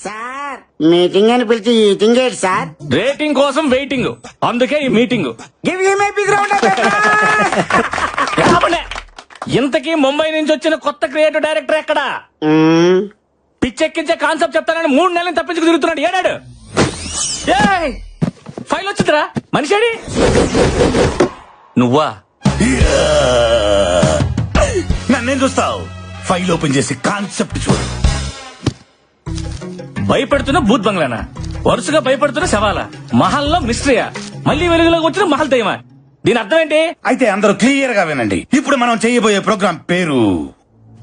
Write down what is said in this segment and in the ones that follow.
Sir meeting అని పిలిచి eating ఏంటి సార్? రేటింగ్ కోసం వెయిటింగ్, అందుకే ఈ meeting. Give you my big round of applause. ఇంతకీ ముంబై నుంచి వచ్చిన కొత్త క్రియేటివ్ డైరెక్టర్ ఎక్కడా? పిచ్చెక్కించే కాన్సెప్ట్ చెప్తానని 3 నెలలు తప్పించుకు తిరుగుతున్నాడు. ఏడాడు ఫైల్ వచ్చిందిరా, మనిషిడి నువ్వా? నన్నేం చూస్తావు? ఫైల్ ఓపెన్ చేసి కాన్సెప్ట్ చూడు. భయపెడుతున్న భూత్ బంగ్లానా? వరుసగా భయపడుతున్న శవాలా? మహల్లో మిస్టరీయా? మళ్ళీ వెలుగులోకి వచ్చిన మహల్ దయ్యమా? దీని అర్థం ఏంటి? అయితే అందరూ క్లియర్ గా వినండి. ఇప్పుడు మనం చేయబోయే ప్రోగ్రాం పేరు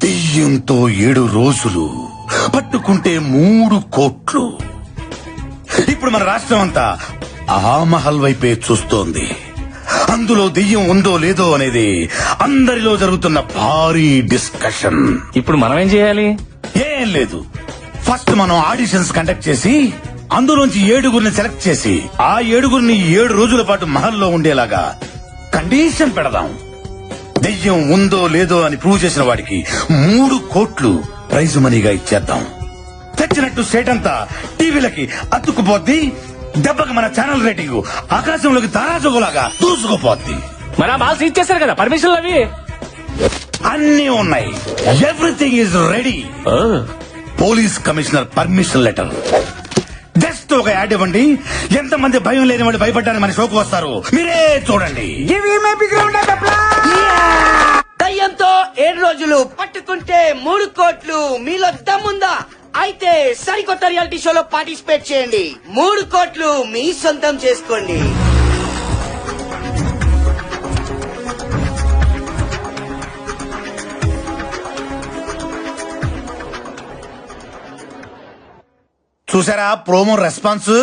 దెయ్యంతో 7 రోజులు, పట్టుకుంటే 3 కోట్లు. ఇప్పుడు మన రాష్ట్రం అంతా ఆ మహల్ వైపే చూస్తోంది. అందులో దెయ్యం ఉందో లేదో అనేది అందరిలో జరుగుతున్న భారీ డిస్కషన్. ఇప్పుడు మనం ఏం చేయాలి? ఏం లేదు, ఫస్ట్ మనం ఆడిషన్స్ కండక్ట్ చేసి అందులోంచి 7గురిని సెలెక్ట్ చేసి ఆ 7గురిని 7 రోజుల పాటు మహల్లో ఉండేలాగా కండిషన్ పెడదాం. దెయ్యం ఉందో లేదో అని ప్రూవ్ చేసిన వాడికి 3 కోట్లు ప్రైజ్ మనీగా ఇచ్చేద్దాం. తెచ్చినట్టు స్టేట్ అంతా టీవీలకి అతుక్కుపోద్ది. దెబ్బకి మన ఛానల్ రేటింగ్ ఆకాశంలోకి తారాజుగులాగా దూసుకుపోద్ది. మరి ఆ బాల్స్ ఇచ్చేసారు కదా, పర్మిషన్లు అవి అన్నీ ఉన్నాయి. Everything is ready. Police commissioner permission letter. Just ఒక యాడ్ ఇవ్వండి. ఎంతమంది భయం లేని వాడు భయపడ్డాన్ని మన షోకు వస్తారు, మీరే చూడండి. Give you my big round of applause. దయ్యంతో 7 రోజులు, పట్టుకుంటే 3 కోట్లు. మీలో దమ్ముందా? అయితే సరికొత్త రియాలిటీ షోలో పార్టిసిపేట్ చేయండి. 3 కోట్లు మీ సొంతం చేసుకోండి. చూసారా promo response?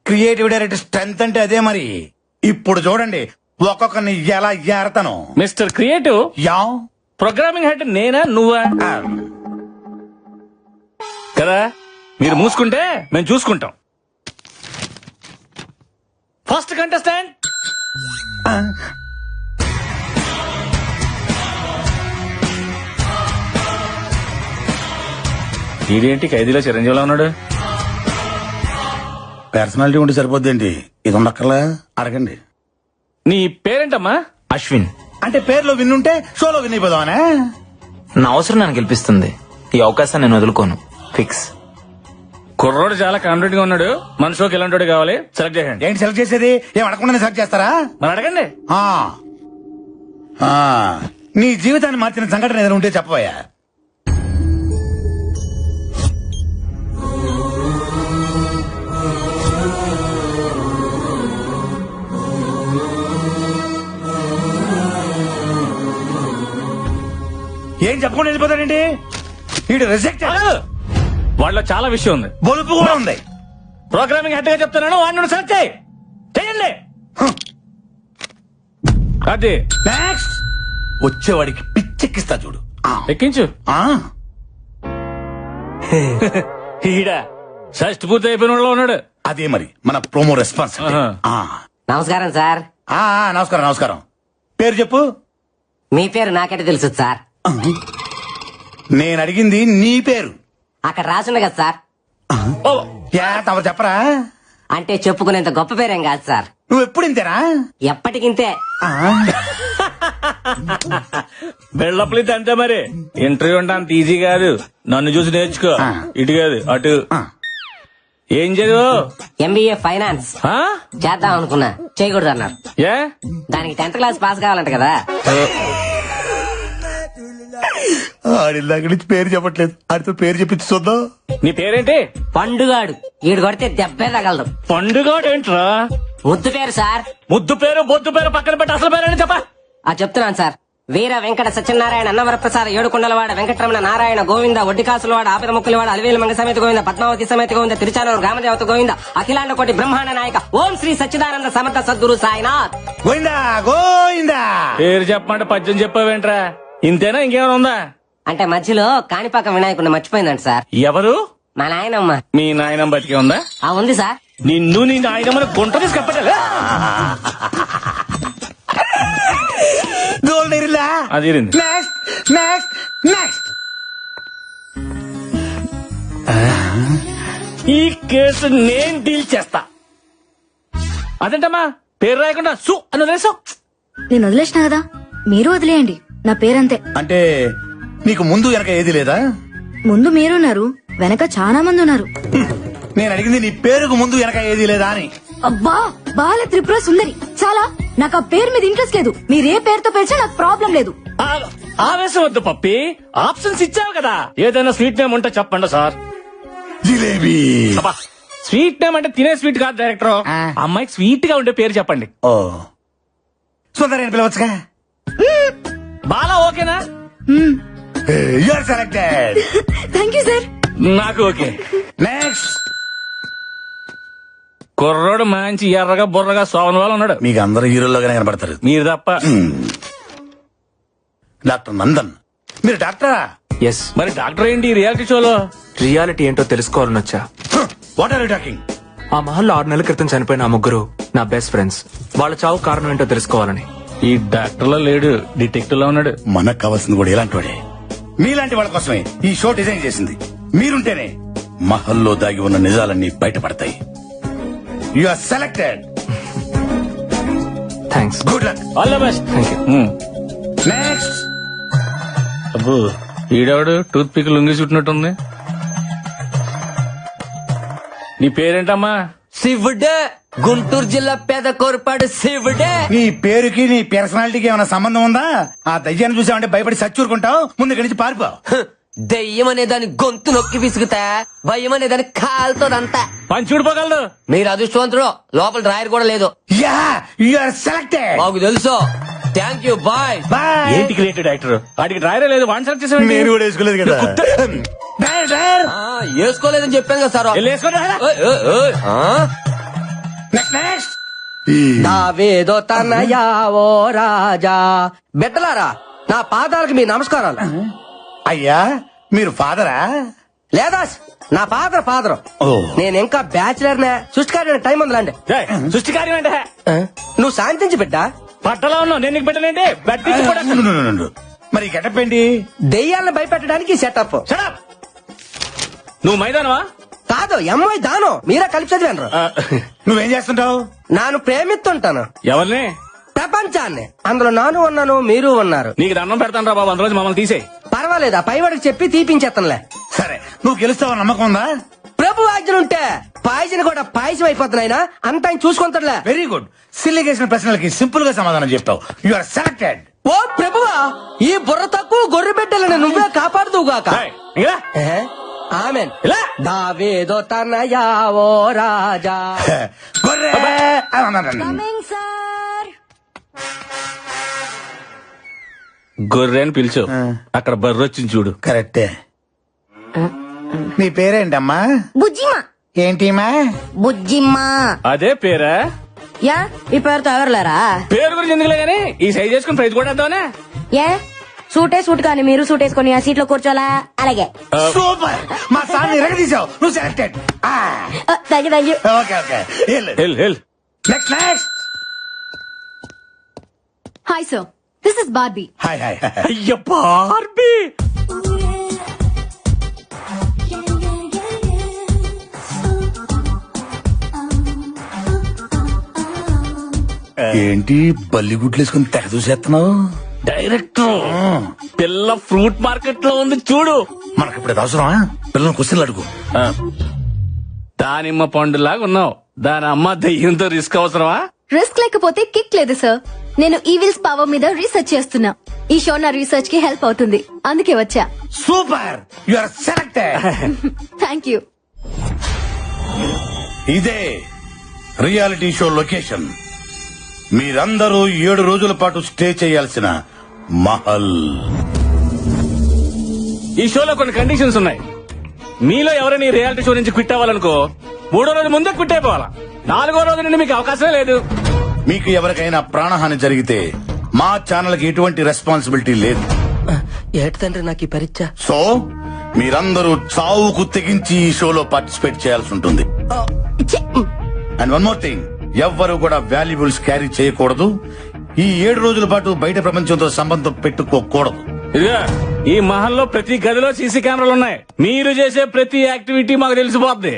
Creative director strength అంటే అదే మరి. ఇప్పుడు చూడండి ఒక్కొక్కరిని ఎలా ఏరతాను. మిస్టర్ క్రియేటివ్, యా ప్రోగ్రామింగ్ హెడ్ నేనా నువ్వా? కదా, మీరు మూసుకుంటే మేము చూసుకుంటాం. ఫస్ట్ కంటెస్టెంట్ ఇదేంటి ఖైదీలో చిరంజీవిలో ఉన్నాడు? పర్సనాలిటీ ఉంటే సరిపోద్దేంటి, ఇది ఉండక్కర్లా? అడగండి. నీ పేరేంటమ్మా? అశ్విన్. అంటే పేర్లో విన్నుంటే షోలో విన్ అయిపోదామనే. నా అవసరం నన్ను గెలిపిస్తుంది. ఈ అవకాశాన్ని నేను వదులుకోను. ఫిక్స్. కుర్రోడు చాలా కాన్ఫిడెంట్ గా ఉన్నాడు. మన షోకి ఎలాంటి కావాలి సెలెక్ట్ చేయండి. ఏంటి సెలెక్ట్ చేసేది? ఏం అడగకుండానే సెలెక్ట్ చేస్తారా? మరి అడగండి. నీ జీవితాన్ని మార్చిన సంఘటన ఏదైనా ఉంటే చెప్పబోయా. ఏం చెప్పకుండా వెళ్ళిపోతాడండి వీడు? రిజెక్ట్. వాళ్ళలో చాలా విషయం ఉంది, బొలుపు కూడా ఉంది. ప్రోగ్రామింగ్ హెడ్ గా చెప్తున్నాను, వాడిని సెలెక్ట్ చేయండి. అది నెక్స్ట్ వచ్చేవాడికి పిచ్చెక్కిస్తా చూడు. ఎక్కించు. ఈడ షష్టి పూర్తి అయిపోయిన వాళ్ళలో ఉన్నాడు. అదే మరి మన ప్రోమో రెస్పాన్స్. నమస్కారం సార్. నమస్కారం నమస్కారం. పేరు చెప్పు. మీ పేరు నాకంటే తెలుసు సార్. నేను అడిగింది నీ పేరు. అక్కడ రాసుంది కదా సార్. తమరు చెప్పరా? అంటే చెప్పుకునేంత గొప్ప పేరేం కాదు సార్. నువ్వు ఎప్పుడు ఇంతేనా? ఎప్పటికింతే. బెళ్ళప్పలి అంతే మరి. ఇంటర్వ్యూ అంటే అంత ఈజీ కాదు. నన్ను చూసి నేర్చుకో. ఇటు కాదు అటు. ఏం చదువు? ఎంబీఏ ఫైనాన్స్ చేద్దాం అనుకున్నా, చేయకూడదు అన్నారు. ఏ? దానికి 10th క్లాస్ పాస్ కావాలంట కదా. ఆడిల్లాక నుంచి పేరు చెప్పట్లేదు, ఆడితో పేరు చెప్పించి చూద్దాం. నీ పేరేంటి? పండుగాడు. ఈడు కొడితే దెబ్బే తగలదు. పండుగాడు ఏంట్రా? ముద్దు పేరు సార్. ముద్దు పేరు బొద్దు పేరు పక్కన పెట్టి అసలు పేరు చెప్పా. చెప్తున్నాను సార్. వీర వెంకట సత్యనారాయణ అన్నవరప్రసాద ఏడుకొండలవాడ వెంకటరమణ నారాయణ గోవింద ఒడ్డికాసులవాడ ఆపద ముక్కులవాడ అలివేలు మంగ సమేత గోవింద పద్మావతి సమేత గోవింద తిరుచానూరు గ్రామదేవత గోవింద అఖిలాండ కోటి బ్రహ్మాండ నాయక ఓం శ్రీ సచ్చిదానంద సమర్థ సద్గురు సాయినాథ్ గోవిందా గోవిందా. పేరు చెప్పమంటే పద్యం చెప్పావేంట్రా? ఇంతేనా ఇంకేమైనా ఉందా? అంటే మధ్యలో కాణిపాక వినాయకుడిని మర్చిపోయిందంట సార్. ఎవరు? మా నాయనమ్మ. మీ నాయనమ్మ బతికే ఉందా? ఉంది సార్. నిన్ను నీ నాయనమ్మని గుంట తీసి కప్పటలే. గోల్డ్ అది నెక్స్ట్ నెక్స్ట్ నెక్స్ట్. ఈ కేసు నేను డీల్ చేస్తా. అదేంటమ్మా పేరు రాయకుండా సు అని వదిలేసావు. నేను వదిలేసిన కదా, మీరు వదిలేయండి. నా పేరంతే. అంటే నీకు ముందు వెనక ఏది లేదా? ముందు మీరున్నారు, వెనక చాలా మంది ఉన్నారు. నేను అడిగింది నీ పేరుకు ముందు వెనక ఏది లేదా అని. అబ్బా, బాల త్రిపుర సుందరి. చాలా, నాకు ఆ పేరు మీద ఇంట్రెస్ట్ లేదు. మీరే పేరుతో పిలిచినా నాకు ప్రాబ్లం లేదు. ఆవేశం వద్దు పప్పి, ఆప్షన్స్ ఇచ్చావు కదా. ఏదైనా స్వీట్ నేమ్ ఉంటే చెప్పండి సార్. జిలేబీ. స్వీట్ నేమ్ అంటే తినే స్వీట్ కాదు డైరెక్టర్. అమ్మాయికి స్వీట్ గా ఉండే పేరు చెప్పండి. ఓ సుందరి అని పిలవచ్చుగా. బాలా ఓకేనా? You are selected. Thank you sir. నాకు ఓకే. నెక్స్ట్. కుర్రోడు మంచి ఎర్రగా బుర్రగా సోవన్ వాళ్ళు ఉన్నాడు. మీకు అందరు హీరోల్లోగానే కనబడతారు. మీరు తప్ప. డాక్టర్ నందన్. మీరు డాక్టరా? ఎస్. మరి డాక్టర్ ఏంటి రియాలిటీ షోలో? రియాలిటీ ఏంటో తెలుసుకోవాలని వచ్చా. What are you talking? ఆ మహల్లో 6 నెలల క్రితం చనిపోయిన ఆ ముగ్గురు నా బెస్ట్ ఫ్రెండ్స్. వాళ్ళ చావు కారణం ఏంటో తెలుసుకోవాలని. ఈ డాక్టర్ లో లేడు, డిటెక్టివ్ లో ఉన్నాడు. మనకు కావాల్సింది కూడా ఇలాంటి వాడే. మీలాంటి వాళ్ళ కోసమే ఈ షో డిజైన్ చేసింది. మీరుంటేనే మహల్లో దాగి ఉన్న నిజాలన్నీ బయటపడతాయి. You are selected. Thanks. Good luck. All the best. Thank you. Next. అబ్బో ఈడవాడు టూత్ పిక్ లొంగి చుట్టినట్టుంది. నీ పేరేంటమ్మా? శివుడే. గుంటూరు జిల్లా పేద కోరపాడు శివుడే. నీ పేరుకి నీ పర్సనాలిటీకి ఏమైనా సంబంధం ఉందా? ఆ దయ్యాన్ని చూసావంటే భయపడి సచ్చూరుకుంటావు. ముందు ఇక్కడి నుంచి పారిపో. దెయ్యం అనే దాని గొంతు నొక్కి విసుగుతా, భయం అనే దాని కాలుతోదంతా. పని చూడిపోగలదు. మీరు అదృష్టవంతుడు, లోపల డ్రాయర్ కూడా లేదు. Yeah, you are selected. మాకు తెలుసు. Thank you, bye. బాయ్. ఏంటి క్రియేటివ్ డైరెక్టర్? వాడికి డ్రైవరే లేదు, వాడిని సెలెక్ట్ చేసాడు. నేను కూడా వేసుకోలేదు కదా. Driver, driver. వేసుకోలేదని చెప్పాను కదా సార్. ఓయ్, ఓయ్, ఓయ్. Next, next. దావేదో తనయా ఓ రాజా. బిడ్డలారా, నా పాదాలకు మీ నమస్కారాలు. అయ్యా, మీరు ఫాదరా? లేదా నా ఫాదర్. ఓ. నేను ఇంకా బ్యాచిలర్ నే. సృష్టికారి టైం ఉందిలాండి. సృష్టి కార్యం అంటే నువ్వు శాంతించి బిడ్డ. పట్టలో ఉన్నావు, నేను నీకు పెట్టలేంటి. బట్టించి కూడా మరి గెటప్ ఏంటి? దెయ్యాలను భయపెట్టడానికి సెటప్. Shut up. నువ్వు మైదానవా? కాదు, ఎంఐ దానం. మీరే కలిపి చదివాను. నువ్వేం చేస్తుంటావు? నాను ప్రేమిస్తుంటాను ఎవరిని? ప్రపంచాన్ని. అందులో నాను ఉన్నాను, మీరు ఉన్నారు. నీకు దండం పెడతాను రా బాబు, అందులో మమ్మల్ని తీసేయి. పర్వాలేదా, పైవాడికి చెప్పి తీపించేస్తానులే. సరే, నువ్వు గెలుస్తావు నమ్మకం ఉందా? ప్రభు ఆజ్ఞలుంటే పాయసం కూడా పాయసం అయిపోతున్నాయినా అంత ఆయన చూసుకుంటాడులే. Very good. సిల్లి చేసిన ప్రశ్నలకి సింపుల్ గా సమాధానం చెప్తావు. You are selected. ఓ ప్రభువా, ఈ బుర్ర తక్కువ గొర్రె బిడ్డలను నువ్వే కాపాడుదువుగాక. ఏయ్, ఇంకా రా. ఆమెన్. ఇలా. దావేదో తనయా ఓ రాజా. గొర్రె. Coming sir. గొర్రె అని పిలిచు. అక్కడ బర్రె వచ్చింది చూడు. కరెక్టే. నీ పేరేంటమ్మా? బుజ్జిమా. ఏంటిమా? బుజ్జిమ్మా. అదే పేరా? యా, ఈ పేరుతో ఎవరులేరా? పేరు గురించి ఎందుకులే గానీ ఈ సైజ్ చేసుకుని ప్రైజ్ కూడా వేద్దామనే. ఏ సూట్ కానీ మీరు సూట్ వేసుకొని ఆ సీట్ లో కూర్చోలా? అలాగే. సూపర్. మా సార్ ఎరగదీసావు. నువ్వు selected. Thank you. Okay, okay. Hell next, next. Hi sir, this is Barbie. Hi, hi. అయ్య బార్బీ. ఏంటి బల్లిగుడ్లు వేసుకుని తెగ చూసేస్తున్నావు? డైరెక్టర్, పిల్ల ఫ్రూట్ మార్కెట్ లో ఉంది చూడు. మనకి ఇప్పుడు అవసరమా? పిల్లలు క్వశ్చన్లు అడుగు. దానిమ్మ పండులాగా ఉన్నావు. దాని అమ్మ దయ్యంతో రిస్క్ అవసరమా? రిస్క్ లేకపోతే కిక్ లేదు సార్. నేను ఈవిల్స్ పవర్ మీద రీసెర్చ్ చేస్తున్నా. ఈ షో నా రీసెర్చ్ కి హెల్ప్ అవుతుంది, అందుకే వచ్చా. Super. You are selected. Thank you. ఇదే రియాలిటీ షో లొకేషన్. మీరందరూ 7 రోజుల పాటు స్టే చేయాల్సిన మహల్. ఈ షోలో కొన్ని కండిషన్స్ ఉన్నాయి. మీలో ఎవరైనా ఈ రియాలిటీ షో నుంచి క్విట్ అవ్వాలనుకో 3వ రోజు ముందే క్విట్ అయిపోవాలా. 4వ రోజు నుండి మీకు అవకాశమే లేదు. మీకు ఎవరికైనా ప్రాణహాని జరిగితే మా ఛానల్ కి ఎటువంటి రెస్పాన్సిబిలిటీ లేదు. ఏటి తండ్రి నాకు ఈ పరీక్ష. సో మీరందరూ చావుకు తెగించి ఈ షోలో పార్టిసిపేట్ చేయాల్సి ఉంటుంది. అండ్ వన్ మోర్ థింగ్, ఎవ్వరూ కూడా వాల్యుబుల్స్ క్యారీ చేయకూడదు. ఈ 7 రోజుల పాటు బయట ప్రపంచంతో సంబంధం పెట్టుకోకూడదు. ఇదిగా ఈ మహల్లో ప్రతి గదిలో సీసీ కెమెరాలు ఉన్నాయి. మీరు చేసే ప్రతి యాక్టివిటీ మాకు తెలిసిపోద్ది.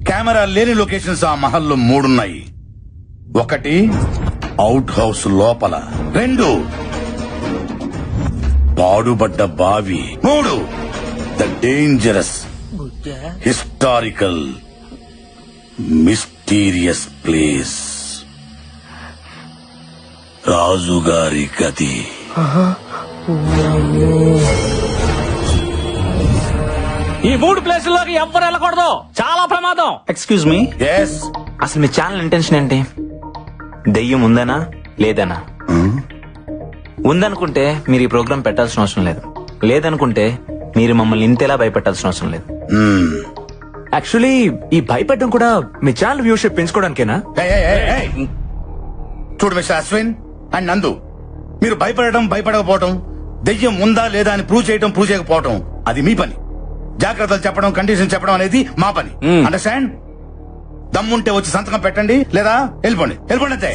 కెమెరా లేని లొకేషన్స్ ఆ మహల్లో 3 ఉన్నాయి. 1 అవుట్ హౌస్ లోపల, 2 పాడుబడ్డ బావి, 3 the dangerous historical mysterious place రాజుగారి గది. ఈ 3 ప్లేసుల్లోకి ఎవ్వరు వెళ్ళకూడదు, చాలా ప్రమాదం. ఎక్స్క్యూజ్ మీ, ఎస్ అసలు మీ ఛానల్ ఇంటెన్షన్ ఏంటి? దెయ్యం ఉందనా లేదనా? ఉందనుకుంటే మీరు ఈ ప్రోగ్రామ్ పెట్టాల్సిన అవసరం లేదు. లేదనుకుంటే మీరు మమ్మల్ని ఇంతేలా భయపెట్టాల్సిన అవసరం లేదు. యాక్చువల్లీ ఈ భయపెట్టడం కూడా మీ ఛానల్ వ్యూషిప్ పెంచుకోవడానికేనా? చూడు మిస్టర్ అశ్విన్ అండ్ నందు, మీరు భయపడకపోవటం, దెయ్యం ఉందా లేదా అని ప్రూవ్ చేయకపోవటం అది మీ పని. జాగ్రత్తలు చెప్పడం, కండిషన్ చెప్పడం అనేది మా పని. అండర్స్టాండ్? దమ్ముంటే వచ్చి సంతకం పెట్టండి, లేదా వెళ్ళిపోండి అంతే.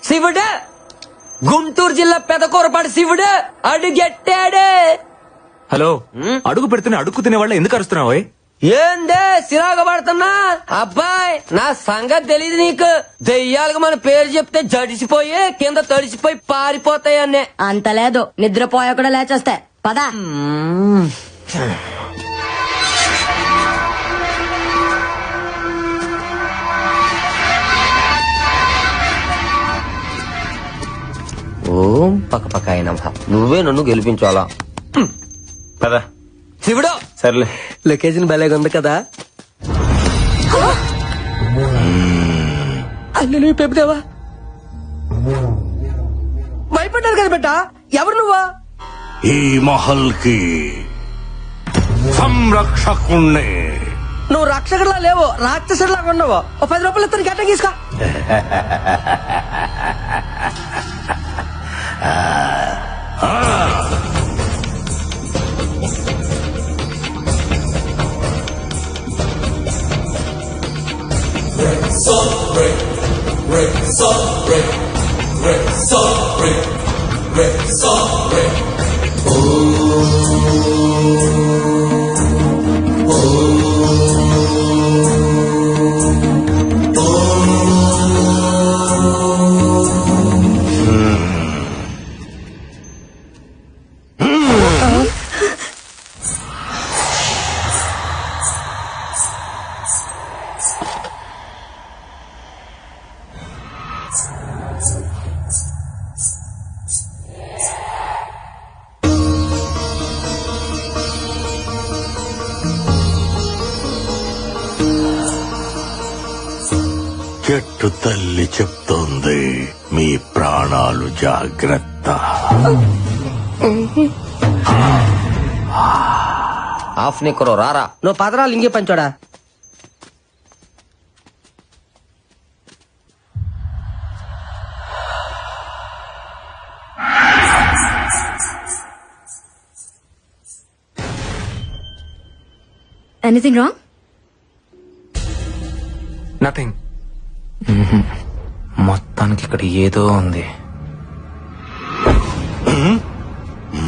శివుడు, గుంటూరు జిల్లా పెదకూరపాడు శివుడు అడుగెట్టాడు. హలో, అడుగు పెడుతున్న అడుగు తినే వాళ్ళ ఎందుకు అరుస్తున్నావు? ఏందే సిరాగ పడుతున్నా? అబ్బాయి, నా సంగతి తెలీదు నీకు. దెయ్యాలకు మన పేరు చెప్తే జడిసిపోయి కింద తడిసిపోయి పారిపోతాయి అన్నే. అంత లేదు, నిద్రపోయా కూడా లేచేస్తా. పదా. ఓం పక్క పక్క అయినా నువ్వే నన్ను గెలిపించాలా? కదా శివుడు, సర్లే. లొకేషన్ భలేగా ఉంది కదా. అల్లు నువ్వు పెప్పుదేవా భయపడ్డారు కదా బిడ్డ. ఎవరు నువ్వా? ఈ మహల్ కి సంరక్షకుణ్ణి. నువ్వు రక్షకుడిలా లేవు, రాక్షసుడిలాగా ఉన్నావు. ఓ 10 రూపాయలు ఇస్తాను, గట్ట తీసుకో. చెట్టు తల్లి చెప్తోంది, మీ ప్రాణాలు జాగ్రత్త. ఆఫ్ నీకురో రారా. నువ్వు పదరాలు ఇంకే పంచోడా. Anything wrong? నథింగ్. మొత్తానికి ఇక్కడ ఏదో ఉంది.